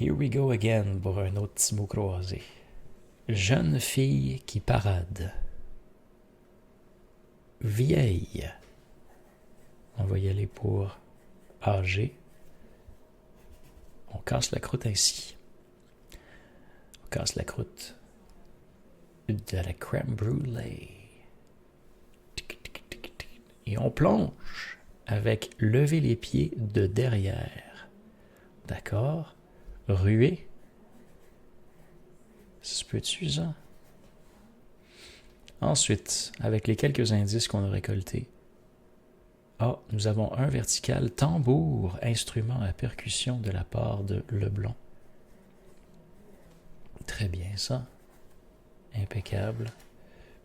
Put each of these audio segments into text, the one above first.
Here we go again pour un autre petit mot croisé. Jeune fille qui parade. Vieille. On va y aller pour âgé. On casse la croûte ainsi. On casse la croûte de la crème brûlée. Et on plonge avec lever les pieds de derrière. D'accord? Ruer. Ça se peut-tu, ça? Ensuite, avec les quelques indices qu'on a récoltés, nous avons un vertical tambour, instrument à percussion de la part de Leblond. Très bien, ça. Impeccable.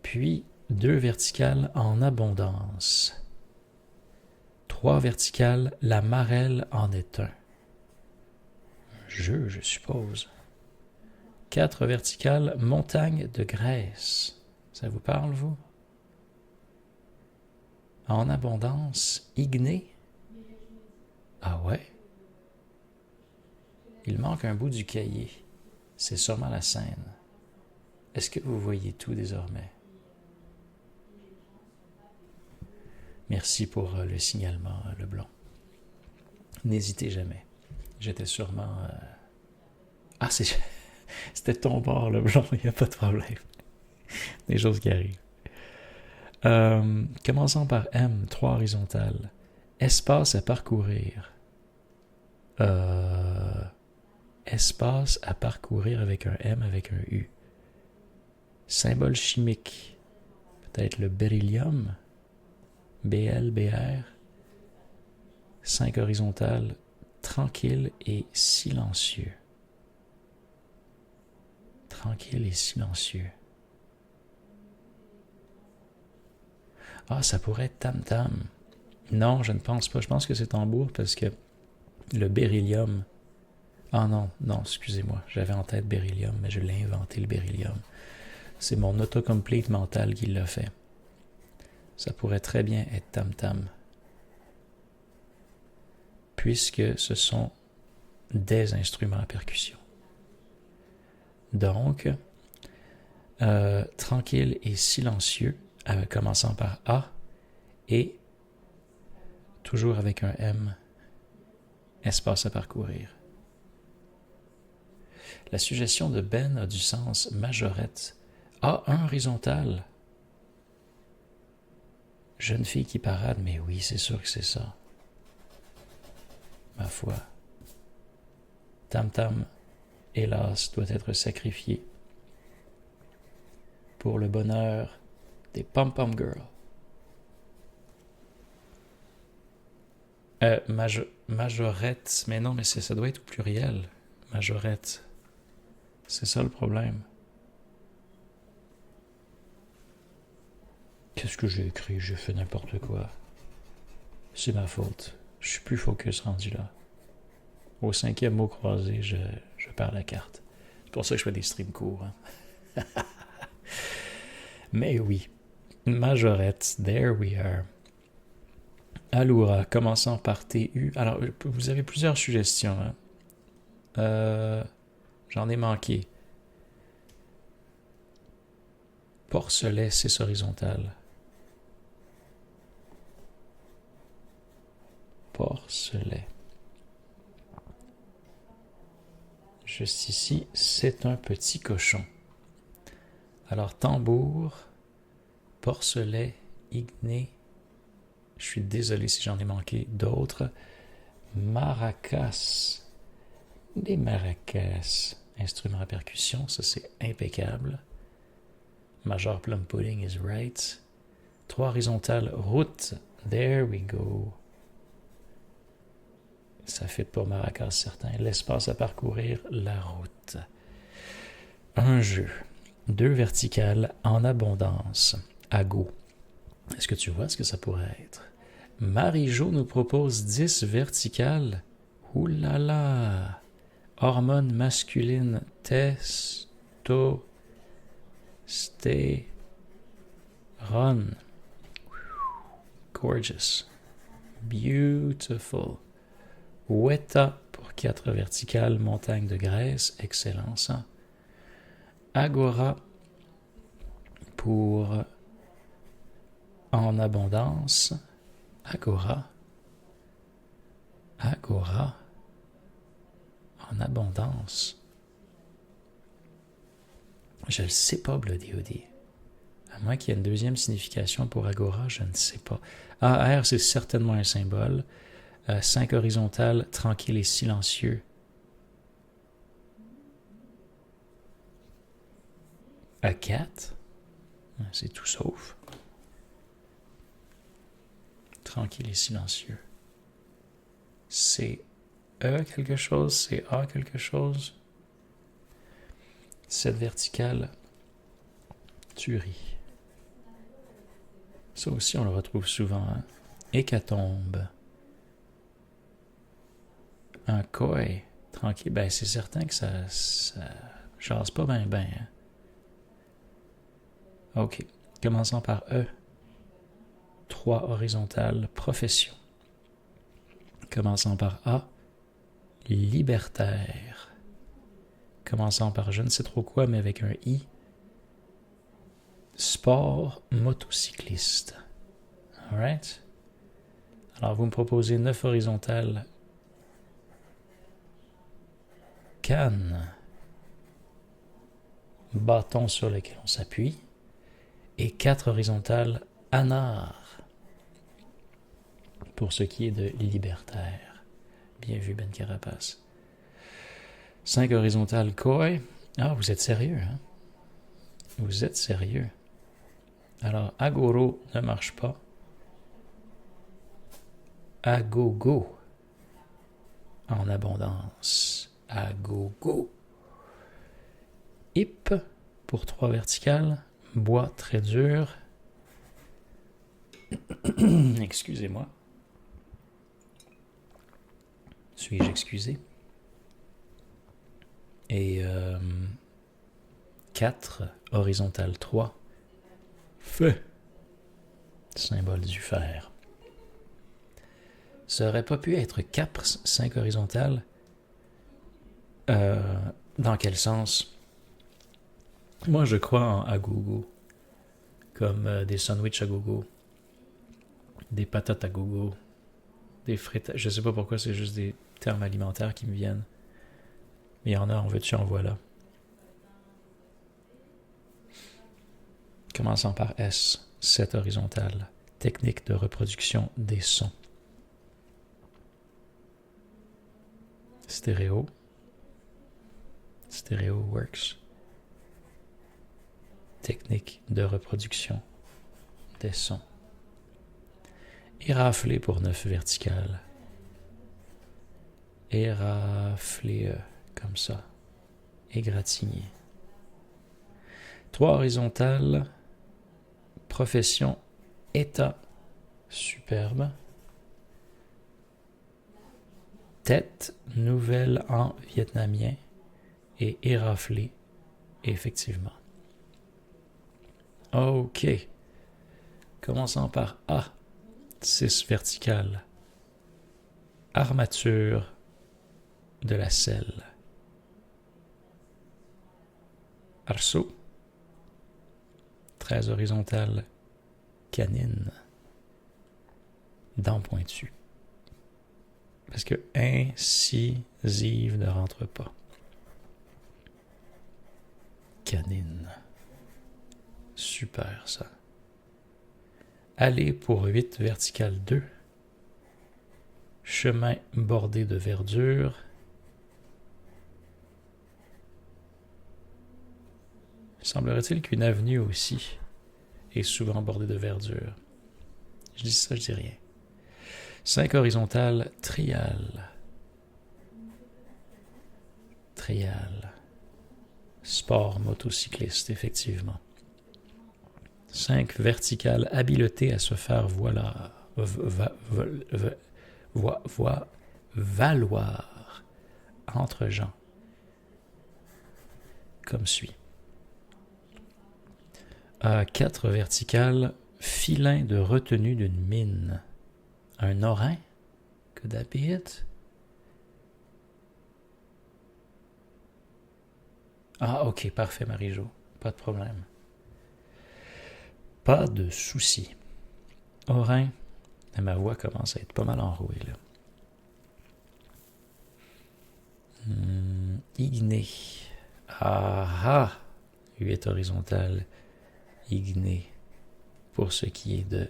Puis, 2 verticales en abondance. 3 verticales, la marelle en est un. Je suppose. 4 verticales, montagne de graisse. Ça vous parle, vous? En abondance, igné. Ah ouais? Il manque un bout du cahier. C'est sûrement la scène. Est-ce que vous voyez tout désormais? Merci pour le signalement, Leblond. N'hésitez jamais. J'étais sûrement... Ah, c'était ton bord, Leblond, il n'y a pas de problème. Des choses qui arrivent. Commençons par M, 3 horizontales. Espace à parcourir. Espace à parcourir avec un M, avec un U. Symbole chimique. Peut-être le beryllium. BL, BR. 5 horizontales. Tranquille et silencieux. Tranquille et silencieux. Ah, ça pourrait être tam-tam. Non, je ne pense pas. Je pense que c'est tambour parce que le beryllium... Ah non, excusez-moi. J'avais en tête beryllium, mais je l'ai inventé, le beryllium. C'est mon autocomplete mental qui l'a fait. Ça pourrait très bien être tam-tam. Puisque ce sont des instruments à percussion. Donc, tranquille et silencieux, commençant par A, et toujours avec un M, espace à parcourir. La suggestion de Ben a du sens majorette. A1 horizontal. Jeune fille qui parade, mais oui, c'est sûr que c'est ça. Ma foi. Tam-tam, hélas, doit être sacrifié pour le bonheur des pom-pom girls. Majorette, mais non, mais ça doit être au pluriel. Majorette. C'est ça le problème. Qu'est-ce que j'ai écrit? J'ai fait n'importe quoi. C'est ma faute. Je suis plus focus rendu là. Au 5e mot croisé, je perds la carte. C'est pour ça que je fais des streams courts. Hein? Mais oui. Majorette, there we are. Allura, commençant par TU. Alors, vous avez plusieurs suggestions. Hein? J'en ai manqué. Porcelet, 6 horizontal. Porcelet. Juste ici, c'est un petit cochon. Alors, tambour, porcelet, igné. Je suis désolé si j'en ai manqué d'autres. Maracas. Des maracas. Instrument à percussion, ça c'est impeccable. Major plum pudding is right. 3 horizontales, route. There we go. Ça fit pour maracas certain. L'espace à parcourir, la route. Un jeu. 2 verticales en abondance. À go. Est-ce que tu vois ce que ça pourrait être? Marie-Jo nous propose 10 verticales. Ouh là là! Hormone masculine, testostérone. Gorgeous. Beautiful. Weta pour 4 verticales, montagne de graisse, excellent ça. Agora pour en abondance. Agora. Agora en abondance. Je le sais pas, Bloody Hoodie. À moins qu'il y ait une deuxième signification pour agora, je ne sais pas. AR, c'est certainement un symbole. 5 horizontales, tranquille et silencieux. A4, c'est tout sauf. Tranquille et silencieux. C'est E quelque chose, c'est A quelque chose. Cette verticale, tuerie. Ça aussi, on le retrouve souvent. Hein? Hécatombe. Un koi. Tranquille. Ben, c'est certain que ça jase pas bien, bien. Hein? OK. Commençons par E. 3 horizontales. Profession. Commençons par A. Libertaire. Commençons par je ne sais trop quoi, mais avec un I. Sport motocycliste. Alright? Alors, vous me proposez 9 horizontales. Canne. Bâton sur lequel on s'appuie. Et 4 horizontales. Anard. Pour ce qui est de libertaire. Bien vu, Ben Carapace. 5 horizontales. Koi. Ah, vous êtes sérieux, hein? Vous êtes sérieux. Alors, agoro ne marche pas. Agogo. En abondance. Agogo. Hip pour 3 verticales. Bois très dur. Excusez-moi. Suis-je excusé? Et 4 horizontales 3. Feu. Symbole du fer. Ça aurait pas pu être capre 5 horizontales. Dans quel sens? Moi, je crois en agogo. Comme des sandwichs à gogo. Des patates à gogo. Des frites. Je sais pas pourquoi, c'est juste des termes alimentaires qui me viennent. Mais il y en a, en veux-tu, en voilà. Commençons par S. 7 horizontales. Technique de reproduction des sons. Stéréo. Stéréo works. Technique de reproduction des sons. Éraflé pour 9 verticales. Éraflé comme ça. Égratigné. 3 horizontales. Profession. État. Superbe. Tête. Nouvelle en vietnamien. Et éraflé. Effectivement. OK. Commençons par A. 6 verticales. Armature de la selle. Arceau. 13 horizontales. Canine. Dents pointues. Parce que incisive ne rentre pas. Canine. Super ça. Aller pour 8 verticales 2. Chemin bordé de verdure. Semblerait-il qu'une avenue aussi est souvent bordée de verdure. Je dis ça, je dis rien. 5 horizontales, trial. Trial. Sport motocycliste, effectivement. 5 verticales, habileté à se faire valoir entre gens. Comme suit. 4 verticales, filin de retenue d'une mine. Un orin? Could that be it? Ah, ok, parfait, Marie-Jo. Pas de problème. Pas de souci. Orin, ma voix commence à être pas mal enrouée, là. Igné. Ah ah! 8 horizontal. Igné. Pour ce qui est de...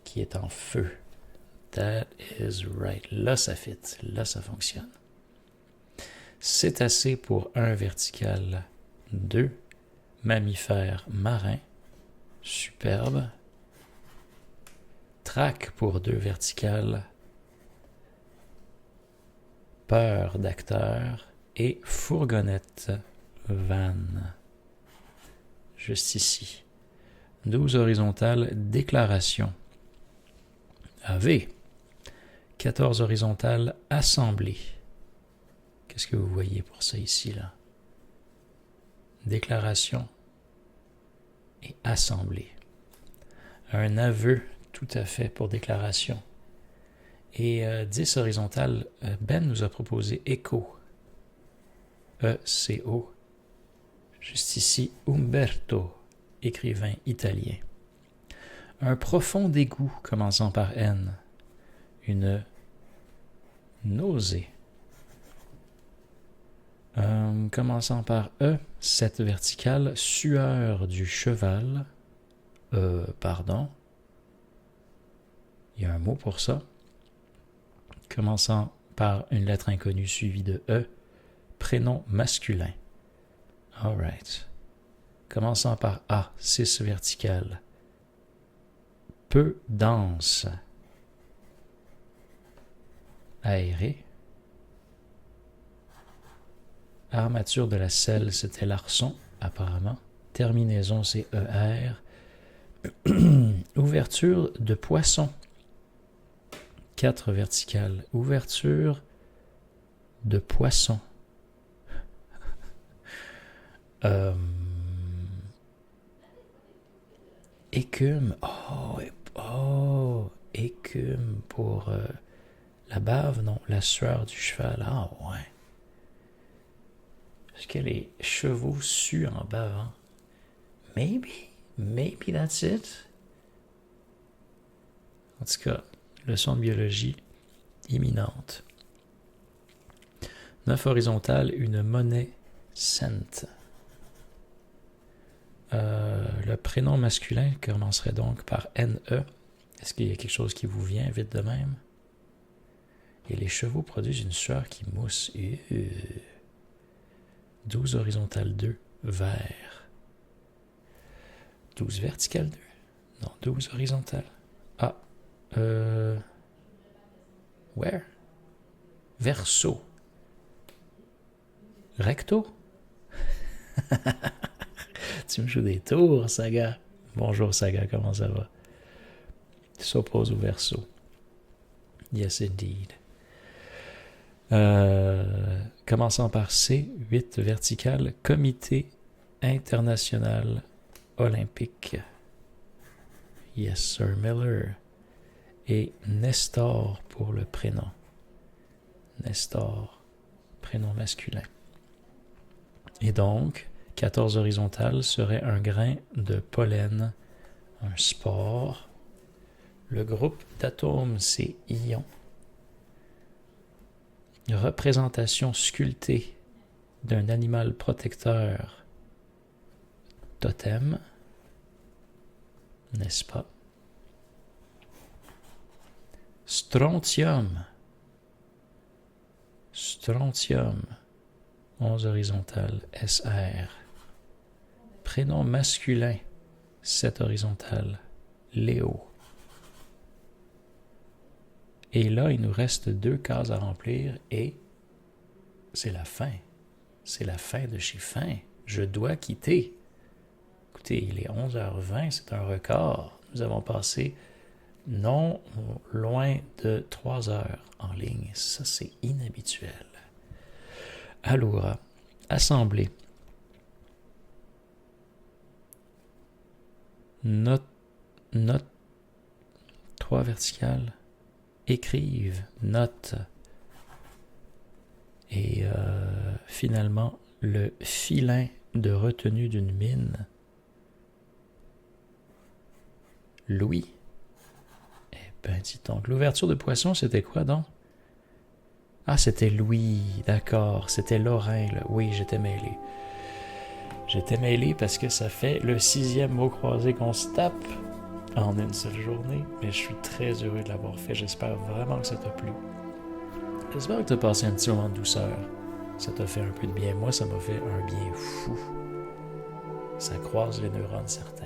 qui est en feu. That is right. Là, ça fit. Là, ça fonctionne. C'est assez pour 1 vertical. 2. Mammifère marin. Superbe. Trac pour 2 verticales. Peur d'acteur. Et fourgonnette van. Juste ici. 12 horizontales. Déclaration. AV. 14 horizontales. Assemblée. Qu'est-ce que vous voyez pour ça ici, là? Déclaration et assemblée. Un aveu tout à fait pour déclaration. Et 10 horizontales, Ben nous a proposé écho. E-C-O. Juste ici, Umberto, écrivain italien. Un profond dégoût commençant par N. Une nausée. Commençant par E, 7 verticales, sueur du cheval. Pardon. Il y a un mot pour ça. Commençant par une lettre inconnue suivie de E, prénom masculin. Alright. Commençant par A, 6 verticales. Peu dense. Aéré. Armature de la selle, c'était l'arçon, apparemment. Terminaison, c'est ER. Ouverture de poisson. 4 verticales. Ouverture de poisson. Écume. Oh, écume pour la bave, non, la sueur du cheval. Ah ouais. Est-ce que les chevaux suent en bavant? Maybe that's it. En tout cas, leçon de biologie imminente. 9 horizontales, une monnaie cent. Le prénom masculin commencerait donc par NE. Est-ce qu'il y a quelque chose qui vous vient vite de même? Et les chevaux produisent une sueur qui mousse. 12 horizontales 2, vert. 12 verticales 2. Non, 12 horizontales. Ah. Where? Verso. Recto? Tu me joues des tours, Saga. Bonjour, Saga, comment ça va? S'oppose au verso. Yes, indeed. Commençant par C, 8 verticales, Comité international olympique. Yes, Sir Miller. Et Nestor pour le prénom. Nestor, prénom masculin. Et donc, 14 horizontales serait un grain de pollen, un spore. Le groupe d'atomes, c'est ion. Représentation sculptée d'un animal protecteur, totem, n'est-ce pas? Strontium. Strontium. 11 horizontales, SR. Prénom masculin, 7 horizontales, Léo. Et là, il nous reste 2 cases à remplir et c'est la fin. C'est la fin de chez Fin. Je dois quitter. Écoutez, il est 11h20, c'est un record. Nous avons passé non loin de 3 heures en ligne. Ça, c'est inhabituel. Alors, assemblée. Note 3 verticales. Écrive, note. Et finalement, Le filin de retenue d'une mine. Louis. Eh ben, dis donc. L'ouverture de poisson, c'était quoi donc? Ah, c'était Louis. D'accord. C'était Lorrain, là. Oui, j'étais mêlé. J'étais mêlé parce que ça fait le 6e mot croisé qu'on se tape en une seule journée. Mais je suis très heureux de l'avoir fait. J'espère vraiment que ça t'a plu. J'espère que tu as passé un petit moment de douceur. Ça t'a fait un peu de bien. Moi, ça m'a fait un bien fou. Ça croise les neurones certains.